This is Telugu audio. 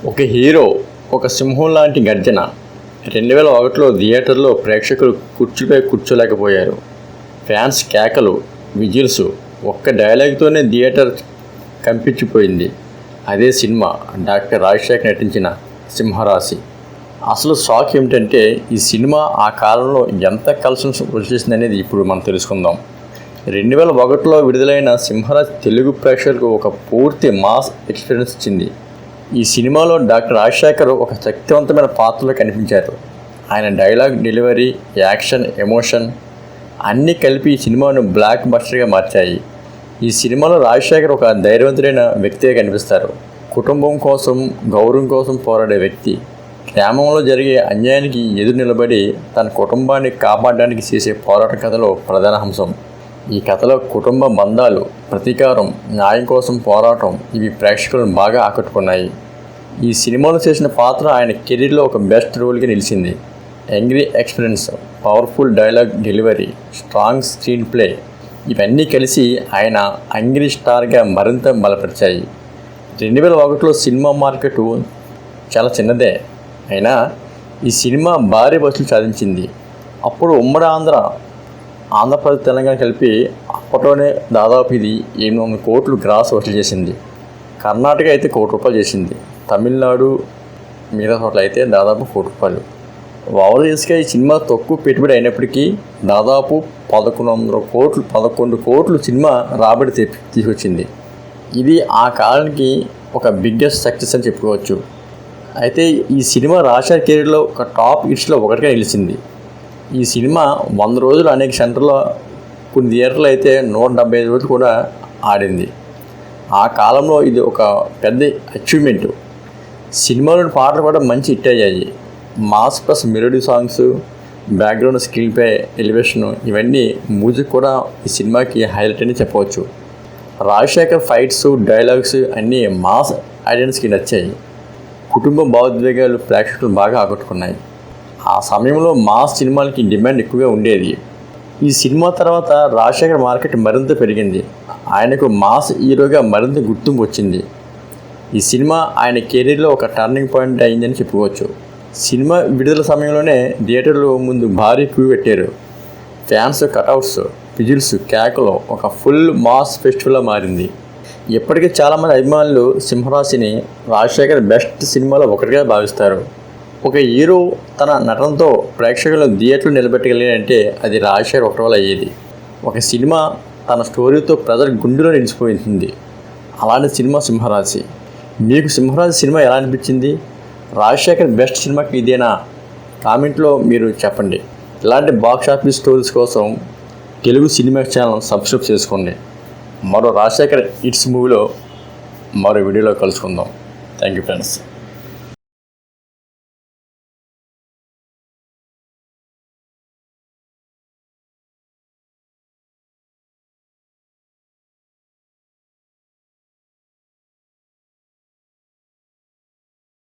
ఒక హీరో, ఒక సింహం లాంటి గర్జన. 2001లో థియేటర్లో ప్రేక్షకులు కుర్చీపై కూర్చోలేకపోయారు. ఫ్యాన్స్ కేకలు, విజిల్స్, ఒక్క డైలాగ్తోనే థియేటర్ కంపించిపోయింది. అదే సినిమా డాక్టర్ రాజశేఖర్ నటించిన సింహరాశి. అసలు షాక్ ఏమిటంటే ఈ సినిమా ఆ కాలంలో ఎంత కలెక్షన్స్ వచ్చేసింది అనేది ఇప్పుడు మనం తెలుసుకుందాం. 2001లో విడుదలైన సింహరాశి తెలుగు ప్రేక్షకులకు ఒక పూర్తి మాస్ ఎక్స్పీరియన్స్ ఇచ్చింది. ఈ సినిమాలో డాక్టర్ రాజశేఖర్ ఒక శక్తివంతమైన పాత్రలో కనిపించారు. ఆయన డైలాగ్ డెలివరీ, యాక్షన్, ఎమోషన్ అన్నీ కలిపి ఈ సినిమాను బ్లాక్ బస్టర్గా మార్చాయి. ఈ సినిమాలో రాజశేఖర్ ఒక ధైర్యవంతుడైన వ్యక్తిగా కనిపిస్తారు. కుటుంబం కోసం, గౌరవం కోసం పోరాడే వ్యక్తి. గ్రామంలో జరిగే అన్యాయానికి ఎదురు నిలబడి తన కుటుంబాన్ని కాపాడడానికి చేసే పోరాట కథలో ప్రధాన అంశం. ఈ కథలో కుటుంబ బంధాలు, ప్రతీకారం, న్యాయం కోసం పోరాటం ఇవి ప్రేక్షకులను బాగా ఆకట్టుకున్నాయి. ఈ సినిమాలో చేసిన పాత్ర ఆయన కెరీర్లో ఒక బెస్ట్ రోల్గా నిలిచింది. Angry experience, powerful dialogue delivery, strong screenplay ఇవన్నీ కలిసి ఆయన యంగ్రీ స్టార్గా మరింత బలపరిచాయి. 2001లో సినిమా మార్కెట్ చాలా చిన్నదే అయినా ఈ సినిమా భారీ వసూలు సాధించింది. అప్పుడు ఉమ్మడి ఆంధ్రప్రదేశ్, తెలంగాణ కలిపి అప్పట్లోనే దాదాపు ఇది 800 కోట్లు గ్రాస్ వసూలు చేసింది. కర్ణాటక అయితే ₹1 కోటి చేసింది. తమిళనాడు, మిగతా చోట్ల అయితే దాదాపు ₹1 కోటి. ఓవర్సీస్గా ఈ సినిమా తక్కువ పెట్టుబడి అయినప్పటికీ దాదాపు 11 కోట్లు సినిమా రాబడి తీసుకొచ్చింది. ఇది ఆ కాలానికి ఒక బిగ్గెస్ట్ సక్సెస్ అని చెప్పుకోవచ్చు. అయితే ఈ సినిమా రాజశేఖర్ కెరీర్లో ఒక టాప్ హిట్స్లో ఒకటిగా నిలిచింది. ఈ సినిమా 100 రోజులు అనేక సెంటర్లో, కొన్ని థియేటర్లు అయితే 175 రోజులు కూడా ఆడింది. ఆ కాలంలో ఇది ఒక పెద్ద అచీవ్మెంట్. సినిమాలోని పాటలు కూడా మంచి హిట్ అయ్యాయి. Mass plus melody songs, background screen play, elevation ఇవన్నీ మ్యూజిక్ కూడా ఈ సినిమాకి హైలైట్ అని చెప్పవచ్చు. రాజశేఖర్ ఫైట్స్, డైలాగ్స్ అన్నీ మాస్ ఆడియన్స్కి నచ్చాయి. కుటుంబ భావోద్వేగాలు ప్రేక్షకులు బాగా ఆకట్టుకున్నాయి. ఆ సమయంలో మాస్ సినిమాలకి డిమాండ్ ఎక్కువగా ఉండేది. ఈ సినిమా తర్వాత రాజశేఖర్ మార్కెట్ మరింత పెరిగింది. ఆయనకు మాస్ హీరోగా మరింత గుర్తింపు వచ్చింది. ఈ సినిమా ఆయన కెరీర్లో ఒక టర్నింగ్ పాయింట్ అయిందని చెప్పుకోవచ్చు. సినిమా విడుదల సమయంలోనే థియేటర్లో ముందు భారీ క్యూ పెట్టారు. ఫ్యాన్స్ కటౌట్స్, విజిల్స్, కేకలు ఒక ఫుల్ మాస్ ఫెస్టివల్గా మారింది. ఇప్పటికీ చాలామంది అభిమానులు సింహరాశిని రాజశేఖర్ బెస్ట్ సినిమాలో ఒకటిగా భావిస్తారు. ఒక హీరో తన నటనతో ప్రేక్షకులను థియేటర్లో నిలబెట్టగలిగాడంటే అది రాజశేఖర్ ఒకటి వల్ల అయ్యేది. ఒక సినిమా తన స్టోరీతో ప్రజల గుండెలో నిలిచిపోయింది. అలాంటి సినిమా సింహరాశి. మీకు సింహరాశి సినిమా ఎలా అనిపించింది? రాజశేఖర్ బెస్ట్ సినిమాకి ఇదేనా? కామెంట్లో మీరు చెప్పండి. ఇలాంటి బాక్స్ ఆఫీస్ స్టోరీస్ కోసం తెలుగు సినిమా ఛానల్ సబ్స్క్రైబ్ చేసుకోండి. మరో రాజశేఖర్ హిట్స్ మూవీలో మరో వీడియోలో కలుసుకుందాం. Thank you friends.